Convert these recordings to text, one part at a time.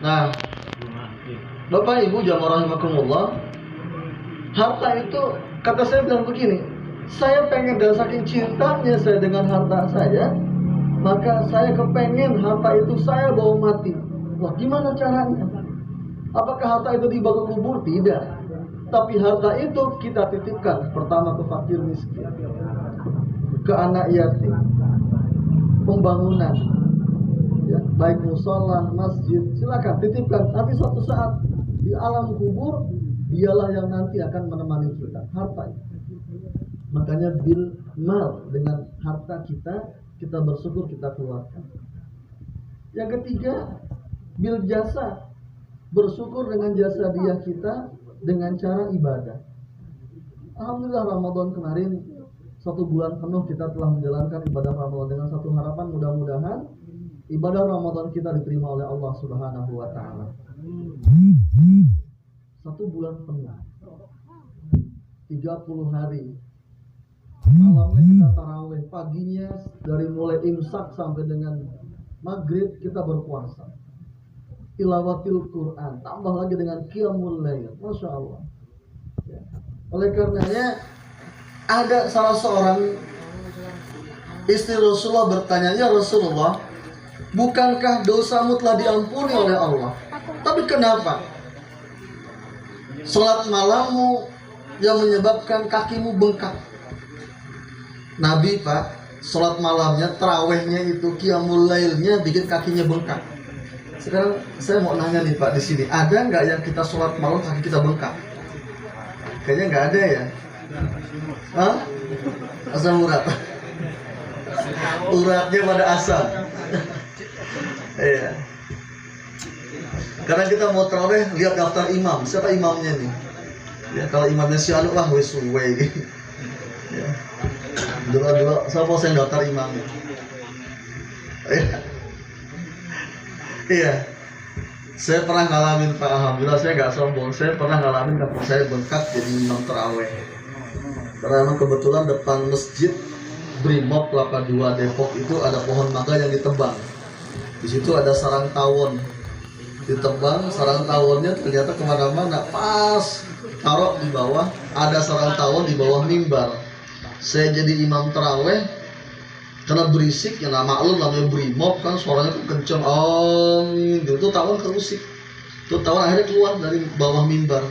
Nah, Bapak Ibu jamaah rahimakumullah, harta itu, kata saya bilang begini, saya pengen, dan saking cintanya saya dengan harta saya, maka saya kepengen harta itu saya bawa mati. Wah, gimana caranya? Apakah harta itu dibawa ke kubur? Tidak. Tapi harta itu kita titipkan pertama ke fakir miskin, ke anak yatim, pembangunan, ya, baik musola, masjid, silakan titipkan. Nanti suatu saat di alam kubur, dialah yang nanti akan menemani kita. Harta itu. Makanya bil mal, dengan harta kita bersyukur, kita keluarkan. Yang ketiga, bil jasa, bersyukur dengan jasa dia kita dengan cara ibadah. Alhamdulillah Ramadan kemarin 1 bulan penuh kita telah menjalankan ibadah Ramadan dengan satu harapan, mudah-mudahan ibadah Ramadan kita diterima oleh Allah Subhanahu wa taala. 1 bulan penuh, 30 hari. Malamnya kita tarawih, paginya dari mulai imsak sampai dengan maghrib kita berpuasa, tilawatil Quran, tambah lagi dengan qiyamul lail. Masya Allah ya. Oleh karenanya ada salah seorang istri Rasulullah bertanya, ya Rasulullah, bukankah dosamu telah diampuni oleh Allah, tapi kenapa sholat malammu yang menyebabkan kakimu bengkak? Nabi Pak, sholat malamnya, tarawehnya itu, qiyamul lailnya bikin kakinya bengkak. Sekarang saya mau nanya nih Pak, di sini ada nggak yang kita sholat malam kaki kita bengkak? Kayaknya nggak ada ya. Hah? Asam urat. Uratnya pada asam. Iya. Karena kita mau taraweh, lihat daftar imam, siapa imamnya nih? Ya, kalau imamnya si anu lah wes suwe gitu. Ya. Dulu siapa yang daftar imamnya? Iya. Iya. Saya pernah ngalamin Pak, alhamdulillah saya nggak sombong. Saya pernah ngalamin kaki saya bengkak jadi imam taraweh. Karena memang kebetulan depan masjid Brimob Kelapa 2 Depok itu ada pohon mangga yang ditebang. Di situ ada sarang tawon, ditebang, sarang tawonnya ternyata kemana-mana. Pas taruh di bawah, ada sarang tawon di bawah mimbar. Saya jadi imam taraweh, karena berisik, ya nggak maklum namanya Brimob kan, suaranya tuh kenceng, itu tawon kerusik. Itu tawon akhirnya keluar dari bawah mimbar,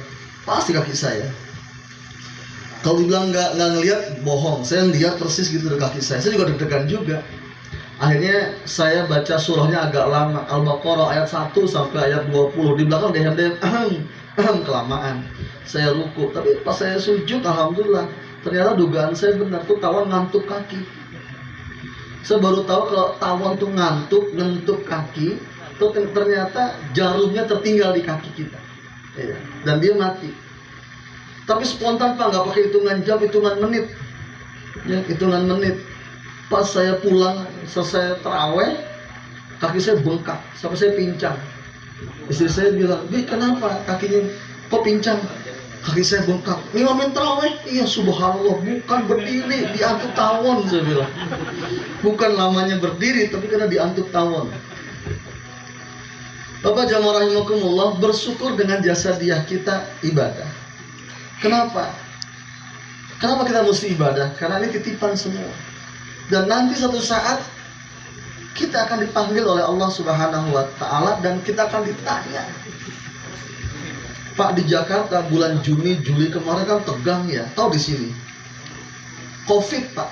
pas di kaki saya. Kalau dibilang nggak ngelihat, bohong. Saya lihat persis gitu di kaki saya. Saya juga deg-degan juga. Akhirnya saya baca surahnya agak lama, Al-Baqarah ayat 1 sampai ayat 20. Di belakang dehem-dehem, kelamaan. Saya ruku, tapi pas saya sujud, alhamdulillah, ternyata dugaan saya benar, tuh tawon ngantuk kaki. Saya baru tahu kalau tawon tuh ngantuk kaki, tuh ternyata jarumnya tertinggal di kaki kita, ya, dan dia mati. Tapi spontan Pak, nggak pakai hitungan jam, hitungan menit, ya, hitungan menit. Pas saya pulang selesai taraweh, kaki saya bengkak, sampai saya pincang. Istri saya bilang, "Bi, kenapa kakinya kok pincang?" Kaki saya bengkak. Imamin taraweh? Iya, subhanallah, bukan berdiri, diantuk tawon, saya bilang. Bukan lamanya berdiri, tapi karena diantuk tawon. Bapak jamaah rahimakumullah, bersyukur dengan jasa dia kita ibadah. Kenapa? Kenapa kita mesti ibadah? Karena ini titipan semua. Dan nanti suatu saat kita akan dipanggil oleh Allah Subhanahu wa taala dan kita akan ditanya. Pak, di Jakarta bulan Juni, Juli kemarin kan tegang ya. Tahu di sini. Covid, Pak.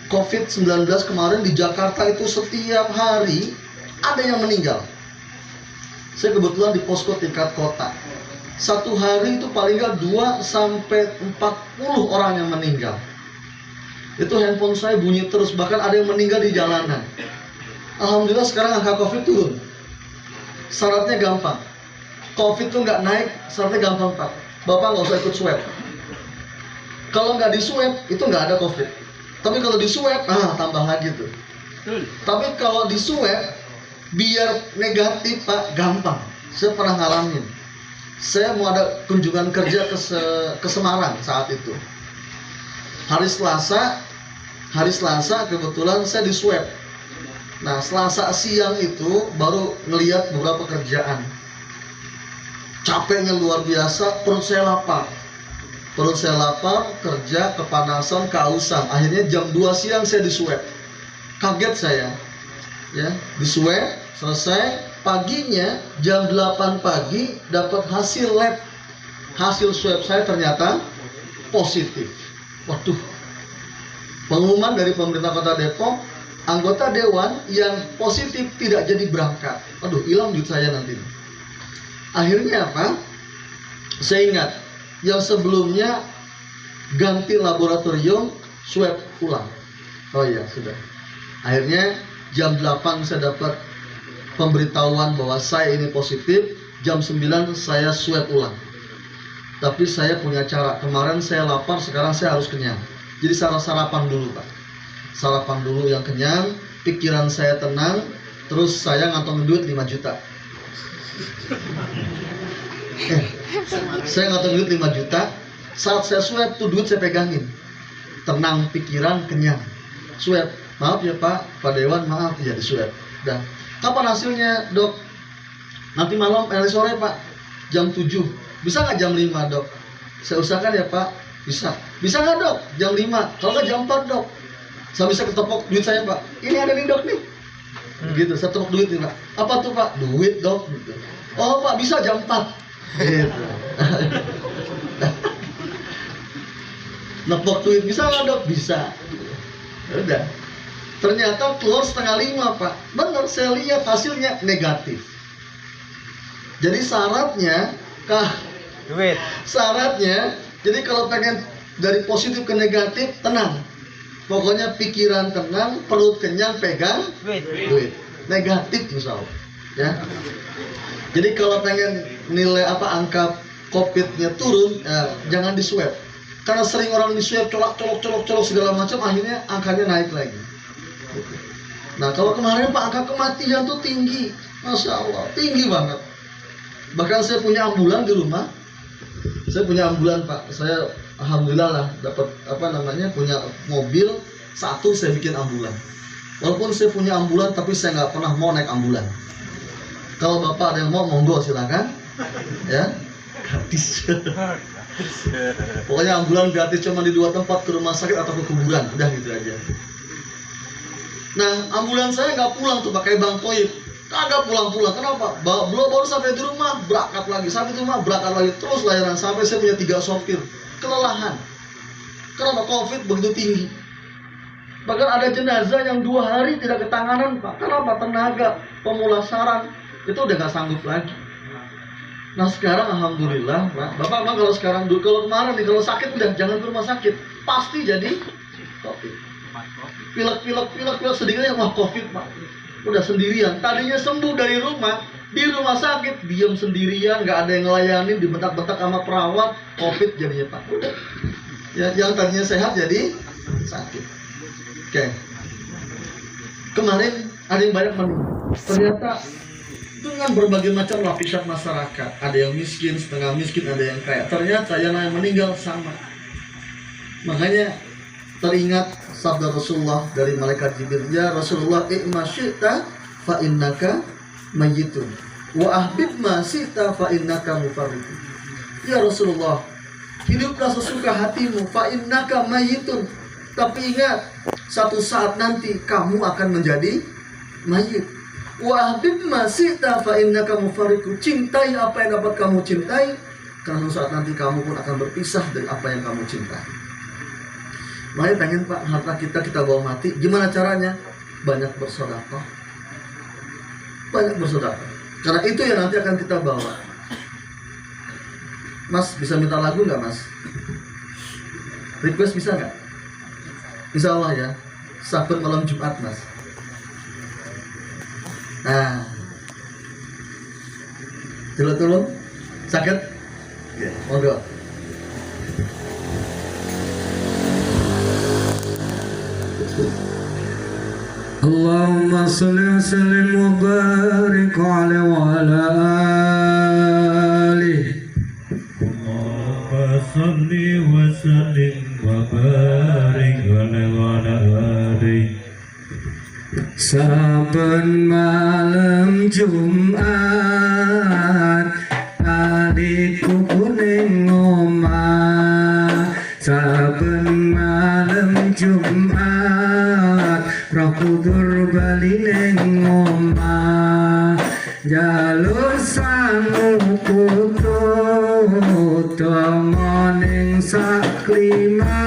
Covid-19 kemarin di Jakarta itu setiap hari ada yang meninggal. Saya kebetulan di posko tingkat kota. Satu hari itu paling nggak 2 sampai 40 orang yang meninggal. Itu handphone saya bunyi terus, bahkan ada yang meninggal di jalanan. Alhamdulillah sekarang angka Covid turun. Syaratnya gampang. Covid tuh nggak naik, syaratnya gampang Pak. Bapak nggak usah ikut swab. Kalau nggak di swab itu nggak ada Covid. Tapi kalau di swab, tambah lagi tuh. Tapi kalau di swab biar negatif Pak, gampang. Saya pernah ngalamin. Saya mau ada kunjungan kerja ke Semarang saat itu. Hari Selasa kebetulan saya di swab. Nah, Selasa siang itu baru ngelihat beberapa kerjaan. Capeknya luar biasa, perut saya lapar. Kerja, kepanasan, kehausan. Akhirnya jam 2 siang saya diswab. Kaget saya. Ya, diswab, selesai. Paginya jam 8 pagi dapat hasil lab. Hasil swab saya ternyata positif. Waduh. Pengumuman dari pemerintah Kota Depok, anggota dewan yang positif tidak jadi berangkat. Aduh, hilang duit saya nanti. Akhirnya apa? Saya ingat yang sebelumnya ganti laboratorium, swab ulang. Oh iya, sudah. Akhirnya jam 8 saya dapat pemberitahuan bahwa saya ini positif. Jam 9 saya swab ulang. Tapi saya punya cara. Kemarin saya lapar, sekarang saya harus kenyang. Jadi sarapan dulu, Pak. Sarapan dulu yang kenyang, pikiran saya tenang, terus saya ngantongin duit 5 juta. Saya ngantongin duit 5 juta. Saat saya swab tuh duit saya pegangin. Tenang pikiran, kenyang. Swab, maaf ya Pak Dewan, maaf ya di swab. Dan kapan hasilnya, Dok? Nanti malam, sore Pak, jam 7. Bisa nggak jam 5, Dok? Saya usahakan ya Pak. Bisa. Bisa nggak, Dok? Jam 5. Kalau nggak jam 4, Dok. Saya bisa ketepok duit saya, Pak. Ini ada nih, Dok nih. Gitu, saya tepok duit nih, Pak. Apa tuh, Pak? Duit, Dok. Gitu. Oh, Pak, bisa jam 4. Gitu. Nepok duit bisa nggak, Dok? Bisa. Udah. Ternyata keluar 4:30, Pak. Benar, saya lihat hasilnya negatif. Jadi syaratnya, duit. Syaratnya, jadi kalau pengen dari positif ke negatif, tenang. Pokoknya pikiran tenang, perut kenyang, pegang duit. Negatif insya Allah. Ya. Jadi kalau pengen nilai angka COVID-nya turun, jangan di swab. Karena sering orang di swab colok segala macam, akhirnya angkanya naik lagi. Nah kalau kemarin Pak, angka kematian tuh tinggi, Masya Allah, tinggi banget. Bahkan saya punya ambulan di rumah. Saya punya ambulan Pak. Saya alhamdulillah lah dapat punya mobil satu, saya bikin ambulan. Walaupun saya punya ambulan, tapi saya nggak pernah mau naik ambulan. Kalau Bapak ada yang mau, monggo silakan. Ya, gratis. Pokoknya ambulan gratis, cuma di 2 tempat, ke rumah sakit atau ke kuburan, udah gitu aja. Nah, ambulan saya nggak pulang tuh pakai Bang Toib. Kagak pulang-pulang. Kenapa? Baru sampai di rumah berangkat lagi, sampai di rumah berangkat lagi, terus layanan sampai saya punya 3 sopir. Kelelahan. Kenapa? COVID begitu tinggi. Bahkan ada jenazah yang 2 hari tidak ketanganan, Pak. Kenapa? Tenaga pemulasaran itu udah nggak sanggup lagi. Nah sekarang alhamdulillah, Pak. Bapak mah kalau sekarang dulu, kalau kemarin nih kalau sakit udah jangan ke rumah sakit, pasti jadi COVID. Pilek sedikitnya wah COVID, Pak. Udah sendirian. Tadinya sembuh dari rumah, di rumah sakit diam sendirian, nggak ada yang ngelayanin, dibentak-bentak sama perawat, COVID jadinya, Pak. Udah. Ya, yang tadinya sehat jadi sakit. Oke. Kemarin ada yang banyak meninggal. Ternyata dengan berbagai macam lapisan masyarakat, ada yang miskin, setengah miskin, ada yang kaya. Ternyata yang meninggal sama. Makanya teringat sabda Rasulullah dari malaikat Jibril, ya Rasulullah, ikma syi'ta fa innaka mayyitun wa ahbib ma syi'ta fa innaka mufarriqun. Ya Rasulullah, hiduplah sesuka hatimu, fa innaka mayyitun. Tapi ingat, satu saat nanti kamu akan menjadi mayit. Wa ahbib ma syi'ta fa innaka mufarriqun. Cintai apa yang dapat kamu cintai, karena suatu saat nanti kamu pun akan berpisah dari apa yang kamu cintai. Makanya pengen Pak, harta kita bawa mati. Gimana caranya? Banyak bersedekah. Banyak bersedekah. Karena itu yang nanti akan kita bawa. Mas, bisa minta lagu nggak Mas? Request bisa nggak? Insya Allah ya. Sabar malam Jumat Mas. Nah, tolong sakit? Ya, monggo. Allahumma salli wa sallim wa barik alaihi wa ala alihi. Allahumma salli wa sallim wa barik alaihi wa ala alihi. Jumat adikku kuning omah saben malam Jumat Roh Kudur bali ning omah jalur sangu putu tomoning saklima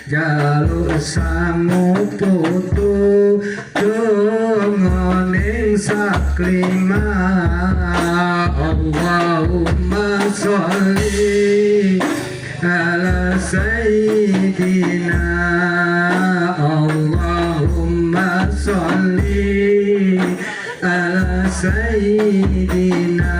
jalur sangu putu tomoning saklima Allahumma sholli ala sayyidina Allahumma sholli ala sayyidina.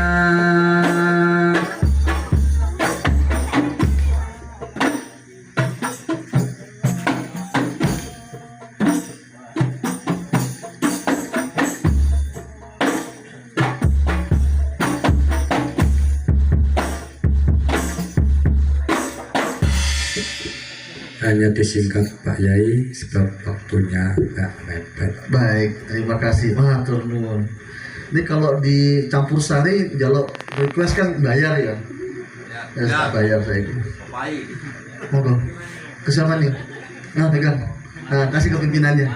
Hanya disingkat Pak Yai sebab waktunya nggak mepet. Baik, terima kasih. Matur nuwun. Ini kalau dicampur sari, jaluk request kan bayar ya? Ya, bayar saya. Monggo. Ke siapa nih? Nah, pegang. Nah, kasih ke pimpinannya.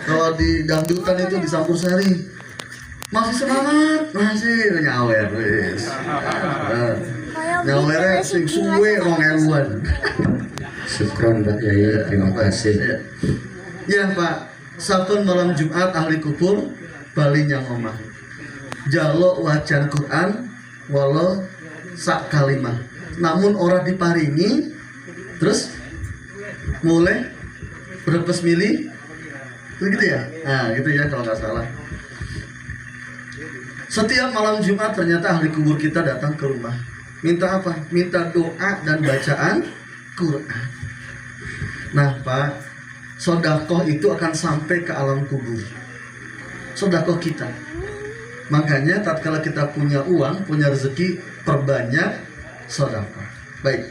kalau di dangdutan itu dicampur sari, masih semangat, masih nyawer, wis. Nyawernya sing suwe 2000-an. Syukron Pak Yai, terima kasih. Ya Pak, saben malam Jumat ahli kubur bali nyang omah. Jaluk wajan Quran walau sak kalimah. Namun ora diparingi terus mulai berbes milih begitu ya? Nah, gitu ya kalau nggak salah. Setiap malam Jumat ternyata ahli kubur kita datang ke rumah. Minta apa? Minta doa dan bacaan Quran. Nah Pak, sodakoh itu akan sampai ke alam kubur. Sodakoh kita. Makanya tatkala kita punya uang, punya rezeki, perbanyak sodakoh. Baik,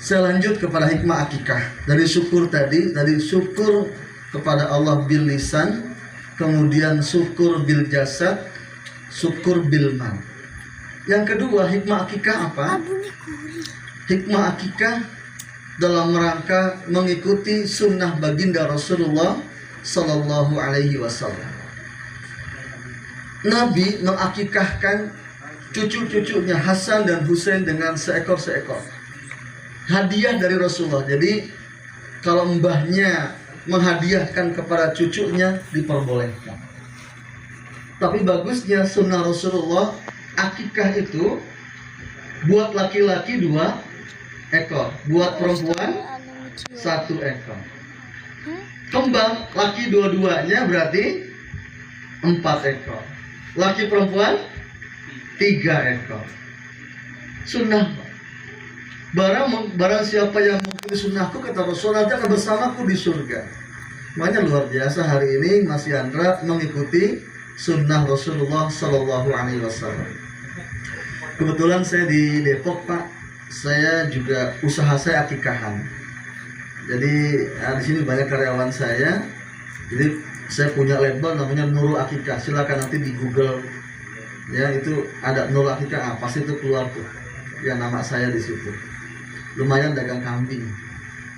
saya lanjut kepada hikmah akikah. Dari syukur tadi, dari syukur kepada Allah bil lisan, kemudian syukur bil jasad, syukur bil mal. Yang kedua, hikmah akikah apa? Hikmah akikah dalam rangka mengikuti sunnah baginda Rasulullah Sallallahu Alaihi Wasallam. Nabi mengakikahkan cucu-cucunya Hasan dan Husain dengan seekor-seekor hadiah dari Rasulullah. Jadi kalau mbahnya menghadiahkan kepada cucunya diperbolehkan. Tapi bagusnya sunnah Rasulullah, akikah itu buat laki-laki 2 ekor, buat perempuan 1 ekor. Kembang laki dua-duanya berarti 4 ekor. Laki perempuan 3 ekor. Sunnah. Barang siapa yang mengikuti sunnahku, kata Rasulullah, nanti akan bersamaku di surga. Makanya luar biasa hari ini Mas Yandra mengikuti sunnah Rasulullah Sallallahu Alaihi Wasallam. Kebetulan saya di Depok Pak, saya juga usaha saya akikahan. Jadi di sini banyak karyawan saya. Jadi saya punya label namanya Nurul Akikah. Silakan nanti di Google ya, itu ada Nurul Akikah, pasti itu keluar tuh. Ya nama saya di situ. Lumayan dagang kambing.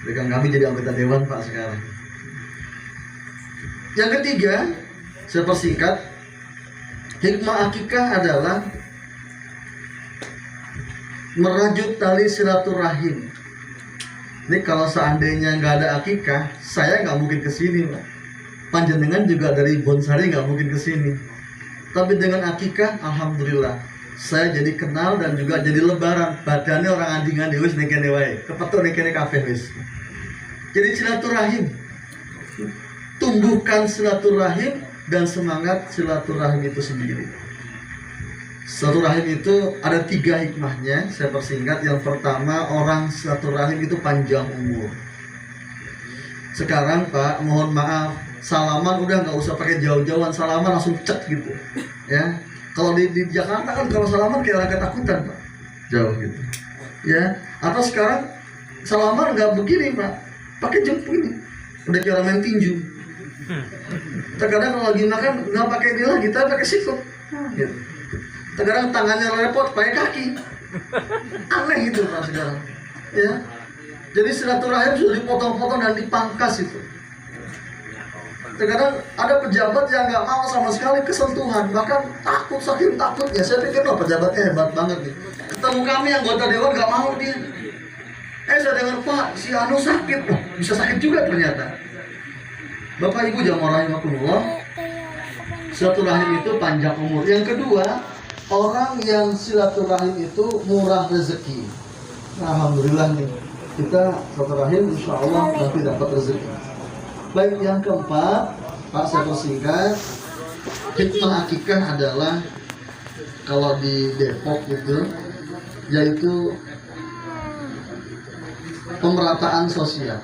Dagang kambing jadi anggota dewan Pak sekarang. Yang ketiga, saya persingkat, hikmah akikah adalah merajut tali silaturahim. Ini kalau seandainya nggak ada akikah, saya nggak mungkin kesini Pak. Panjenengan juga dari Bonsari nggak mungkin kesini. Tapi dengan akikah, alhamdulillah, saya jadi kenal dan juga jadi lebaran. Badannya orang andingan wis nekene wae, kepetuk nekene kabeh wis. Jadi silaturahim, tumbuhkan silaturahim dan semangat silaturahim itu sendiri. Silaturahim itu ada 3 hikmahnya, saya persingkat. Yang pertama, orang silaturahim itu panjang umur. Sekarang Pak, mohon maaf, salaman udah nggak usah pakai jauh-jauhan, salaman langsung cek gitu ya. Kalau di Jakarta kan kalau salaman kayak orang ketakutan Pak, jauh gitu ya. Atau sekarang salaman nggak begini Pak, pakai jemput ini udah kayak orang main tinju. Terkadang kalau lagi makan nggak pakai ini lagi, kita pakai sikut. Gitu. Terkadang tangannya repot pakai kaki. Aneh gitu Pak sekarang. Ya. Jadi silaturahim sudah dipotong-potong dan dipangkas itu. Terkadang ada pejabat yang nggak mau sama sekali kesentuhan, bahkan takut, saking takutnya. Saya pikir loh pejabatnya hebat banget nih. Ketemu kami anggota dewan nggak mau dia. Saya dengar Pak, si Anu sakit, oh, bisa sakit juga ternyata. Bapak Ibu jamaah rahimakumullah, silaturahim itu panjang umur. Yang kedua, orang yang silaturahim itu murah rezeki. Nah, alhamdulillah nih, kita silaturahim insya Allah nanti dapat rezeki. Baik, yang keempat, Pak saya persingkat, hikmah akikah adalah kalau di Depok itu, yaitu pemerataan sosial.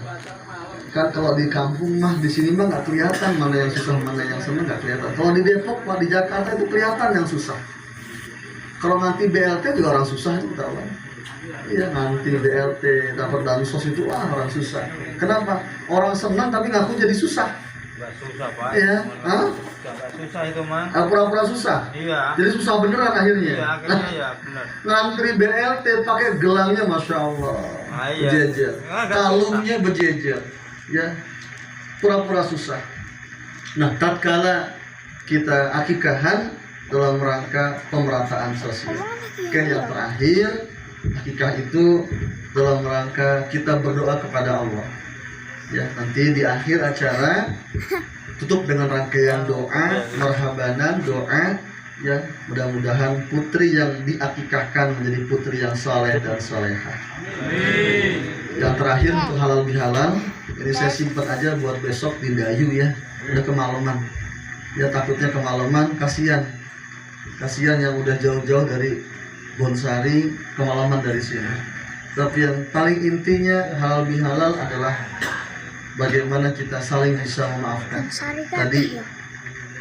Kan kalau di kampung mah, di sini mah nggak kelihatan mana yang susah, mana yang senang, nggak kelihatan. Kalau di Depok, Pak, di Jakarta itu kelihatan yang susah. Kalau nanti BLT juga orang susah itu tahu kan? Iya, nanti BLT dapat bansos itu orang susah. Kenapa? Orang senang tapi ngaku jadi susah. Gak susah Pak. Iya, hah? Gak susah itu mah. Pura-pura susah. Iya. Jadi susah beneran akhirnya. Iya akhirnya ya benar. Ngantri BLT pakai gelangnya, masya Allah, Iya. berjejer, Nggak kalungnya berjejer, ya, pura-pura susah. Nah, tatkala kita akikahan dalam rangka pemerataan sosial. Oke, yang terakhir, akikah itu dalam rangka kita berdoa kepada Allah. Ya, nanti di akhir acara tutup dengan rangkaian doa, marhabanan doa. Ya, mudah-mudahan putri yang diakikahkan menjadi putri yang saleh dan salehah. Yang terakhir untuk halal bihalal, ini saya simpan aja buat besok di Dayu ya. Udah kemalaman. Ya takutnya kemalaman, kasihan yang udah jauh-jauh dari Bonsari, kemalaman dari sini. Tapi yang paling intinya halal bihalal adalah bagaimana kita saling bisa memaafkan. Tadi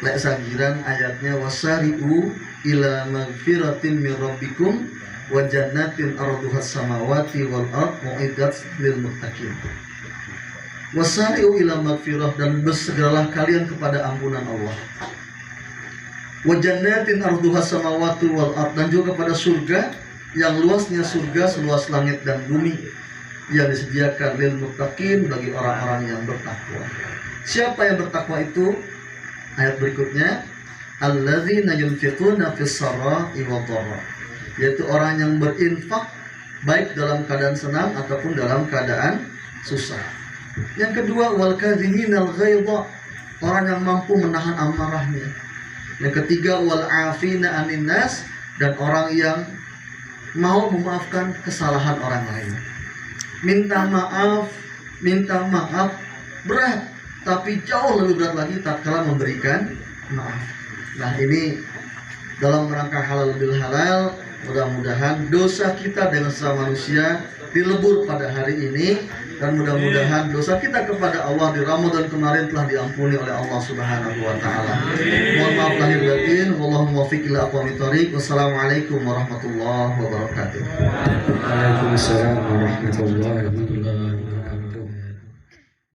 lek sagiran ayatnya wasari'u ila magfiratin min rabbikum wa jannatin arduhas samawati wal ard mu'iddat lil muttaqin. Wasari'u ila magfirah, dan bersegeralah kalian kepada ampunan Allah. Wa jannatin arduhas samawati wal ard, dan juga kepada surga yang luasnya surga seluas langit dan bumi, yang disediakan lil muttaqin, bagi orang-orang yang bertakwa. Siapa yang bertakwa itu? Ayat berikutnya, alladzina yunfiquna fis sarra'i wad dharra, yaitu orang yang berinfak baik dalam keadaan senang ataupun dalam keadaan susah. Yang kedua, wal kadhiminal ghaidha, orang yang mampu menahan amarahnya. Yang ketiga, wal afina 'anil nas, dan orang yang mau memaafkan kesalahan orang lain. Minta maaf berat, tapi jauh lebih berat lagi tatkala memberikan maaf. Nah, ini dalam rangka halal bil halal, mudah-mudahan dosa kita dengan sesama manusia dilebur pada hari ini, dan mudah-mudahan dosa kita kepada Allah di Ramadan kemarin telah diampuni oleh Allah Subhanahu wa taala. Mohon maaf lahir batin, wallahu muwaffiq ila aqwamit thoriq. Wassalamualaikum warahmatullahi wabarakatuh. Waalaikumsalam warahmatullahi wabarakatuh.